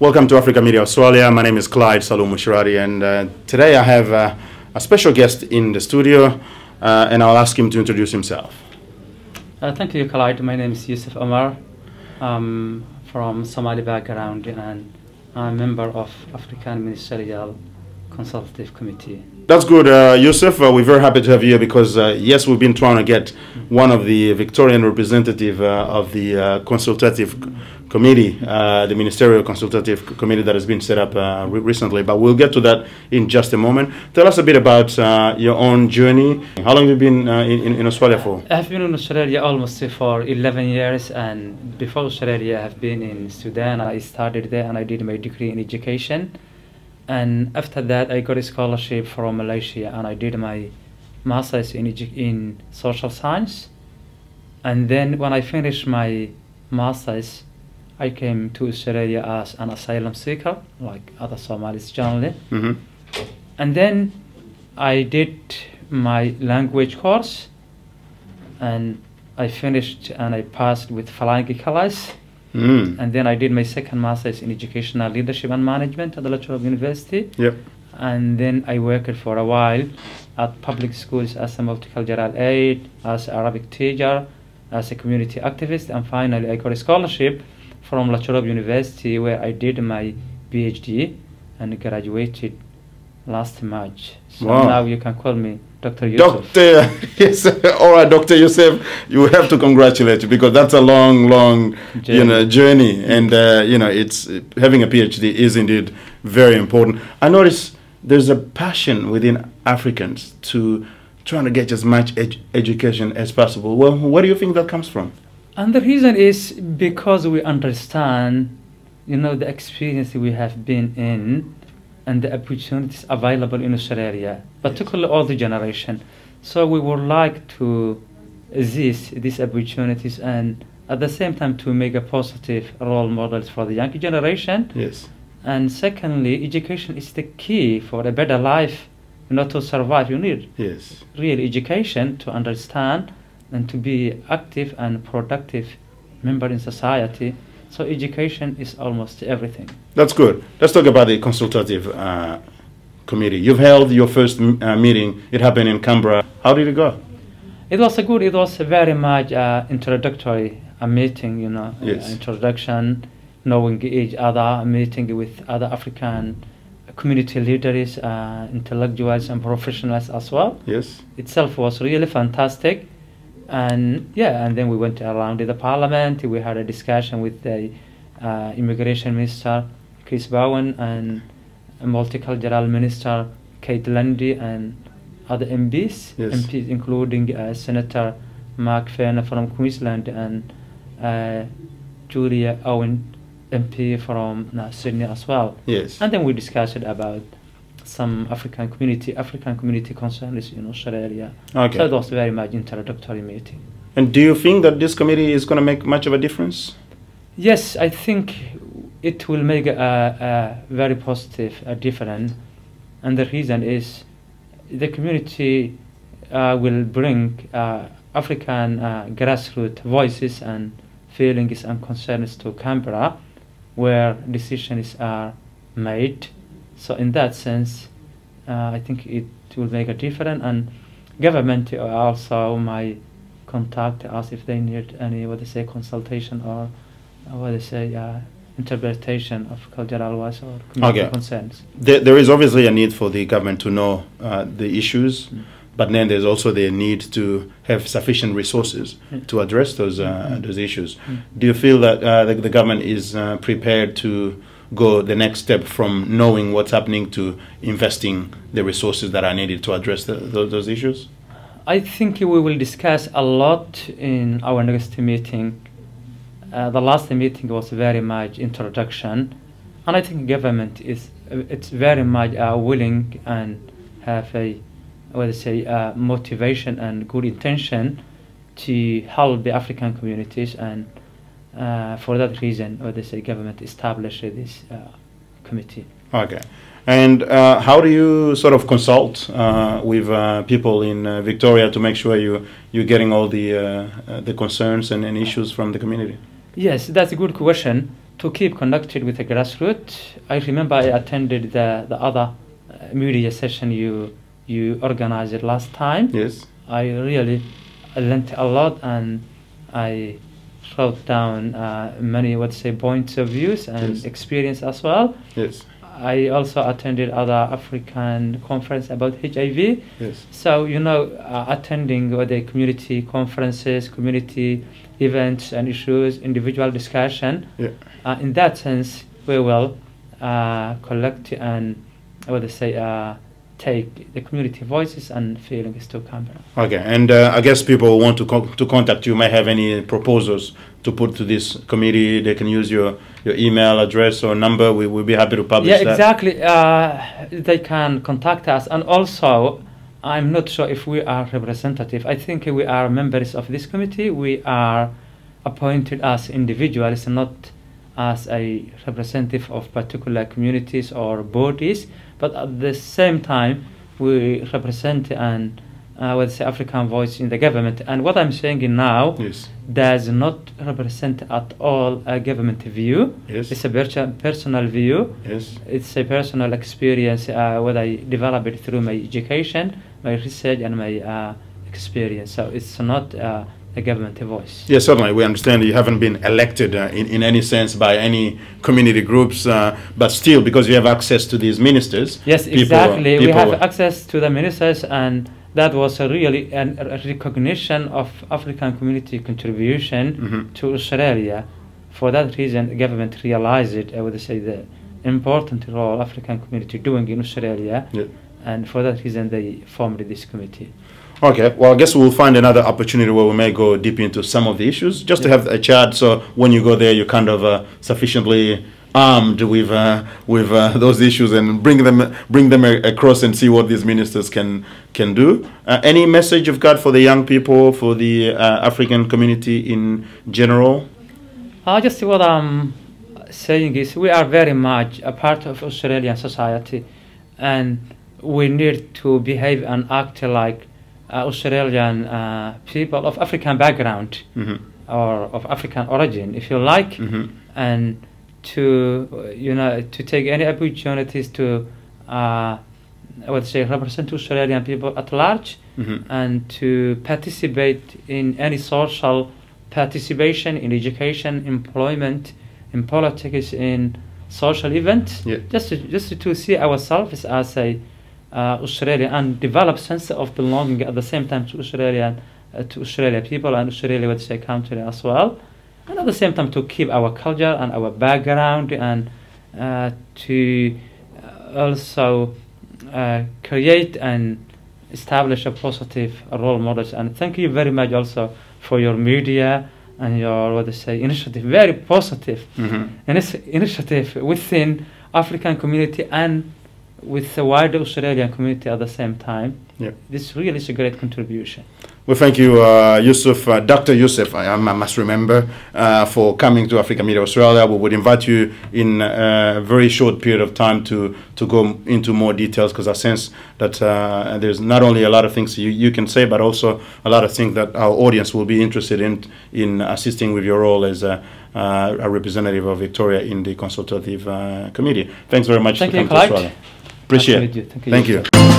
Welcome to Africa Media Australia. My name is Clyde Salumushirari, and today I have a special guest in the studio, and I'll ask him to introduce himself. Thank you, Clyde. My name is Yusuf Omar. I'm from Somali background, and I'm a member of African Ministerial Consultative Committee. That's good, Yusuf. We're very happy to have you here because, yes, we've been trying to get one of the Victorian representative of the consultative committee, the ministerial consultative committee that has been set up recently, but we'll get to that in just a moment. Tell us a bit about your own journey. How long have you been in Australia for? I've been in Australia almost for 11 years, and before Australia I have been in Sudan. I studied there and I did my degree in education, and after that I got a scholarship from Malaysia and I did my master's in social science. And then when I finished my master's, I came to Australia as an asylum seeker, like other Somalis generally. And then I did my language course, and I finished and I passed with flying colours. And then I did my second master's in educational leadership and management at the Latrobe University. And then I worked for a while at public schools as a multicultural aide, as an Arabic teacher, as a community activist, and finally I got a scholarship from Latrobe University, where I did my PhD and graduated last March. So now you can call me Dr. Yusuf. Doctor, yes. All right, Dr. Yusuf, you have to congratulate you because that's a long journey, and it's having a PhD is indeed very important. I notice there's a passion within Africans to trying to get as much education as possible. Well, where do you think that comes from? And the reason is because we understand, the experience we have been in and the opportunities available in Australia, particularly older generation. So we would like to seize these opportunities and at the same time to make a positive role models for the young generation. Yes. And secondly, education is the key for a better life. To survive, you need real education to understand and to be active and productive member in society. So education is almost everything. That's good. Let's talk about the consultative committee. You've held your first meeting. It happened in Canberra. How did it go? It was good. It was very much introductory meeting, introduction, knowing each other, meeting with other African community leaders, intellectuals and professionals as well. Yes. Itself was really fantastic. And then we went around the parliament. We had a discussion with the immigration minister, Chris Bowen, and a multicultural minister, Kate Lundy, and other MPs, including Senator Mark Fenner from Queensland and Julia Owen, MP from Sydney as well. Yes. And then we discussed about some African community concerns in Australia. Okay. So it was very much introductory meeting. And do you think that this committee is going to make much of a difference? Yes, I think it will make a very positive difference. And the reason is the community will bring African grassroots voices and feelings and concerns to Canberra, where decisions are made. So in that sense, I think it will make a difference, and government also might contact us if they need any, consultation or interpretation of cultural wise or community concerns. There is obviously a need for the government to know the issues, but then there's also the need to have sufficient resources to address those issues. Do you feel that the government is prepared to go the next step from knowing what's happening to investing the resources that are needed to address those issues? I think we will discuss a lot in our next meeting. The last meeting was very much introduction, and I think government it's very much willing and have a motivation and good intention to help the African communities, and for that reason, government established this committee. Okay. And how do you sort of consult with people in Victoria to make sure you're getting all the concerns and issues from the community? Yes, that's a good question. to keep connected with the grassroots. I remember I attended the other media session you organized last time. Yes. I really learned a lot, and I wrote down many, points of views and Yes. experience as well. Yes. I also attended other African conference about HIV. Yes. So, attending the community conferences, community events and issues, individual discussion. Yeah. In that sense, we will collect and take the community voices and feelings to camera. Okay, and I guess people want to contact you, may have any proposals to put to this committee. They can use your email address or number. We will be happy to publish that. Yeah, exactly. They can contact us, and also I'm not sure if we are representative. I think we are members of this committee. We are appointed as individuals, not as a representative of particular communities or bodies, but at the same time we represent an African voice in the government. And what I'm saying now Yes. does not represent at all a government view. Yes. It's a personal view. Yes. It's a personal experience what I developed through my education, my research, and my experience. So it's not a government voice. Yes, certainly. We understand you haven't been elected in any sense by any community groups, but still, because you have access to these ministers. Yes, exactly. We have access to the ministers, and that was really a recognition of African community contribution to Australia. For that reason, the government realized it, I would say, the important role African community doing in Australia, Yeah. and for that reason they formed this committee. Okay, well, I guess we'll find another opportunity where we may go deep into some of the issues, just to have a chat. So when you go there, you're kind of sufficiently armed with those issues, and bring them across and see what these ministers can do. Any message you've got for the young people, for the African community in general? Just what I'm saying is we are very much a part of Australian society, and we need to behave and act like Australian people of African background or of African origin, if you like, and to take any opportunities to represent Australian people at large, and to participate in any social participation in education, employment, in politics, in social events, just to see ourselves as a Australia, and develop sense of belonging at the same time to Australia people and Australia country as well, and at the same time to keep our culture and our background, and to also create and establish a positive role models. And thank you very much also for your media and your initiative, very positive initiative within African community and with the wider Australian community at the same time. Yeah. This really is a great contribution. Well, thank you, Yusuf, Dr. Yusuf, I must remember, for coming to Africa Media Australia. We would invite you in a very short period of time to go into more details, because I sense that there's not only a lot of things you can say, but also a lot of things that our audience will be interested in assisting with your role as a representative of Victoria in the consultative committee. Thanks very much. Thank you, Clyde. Appreciate it. Thank you. Thank you.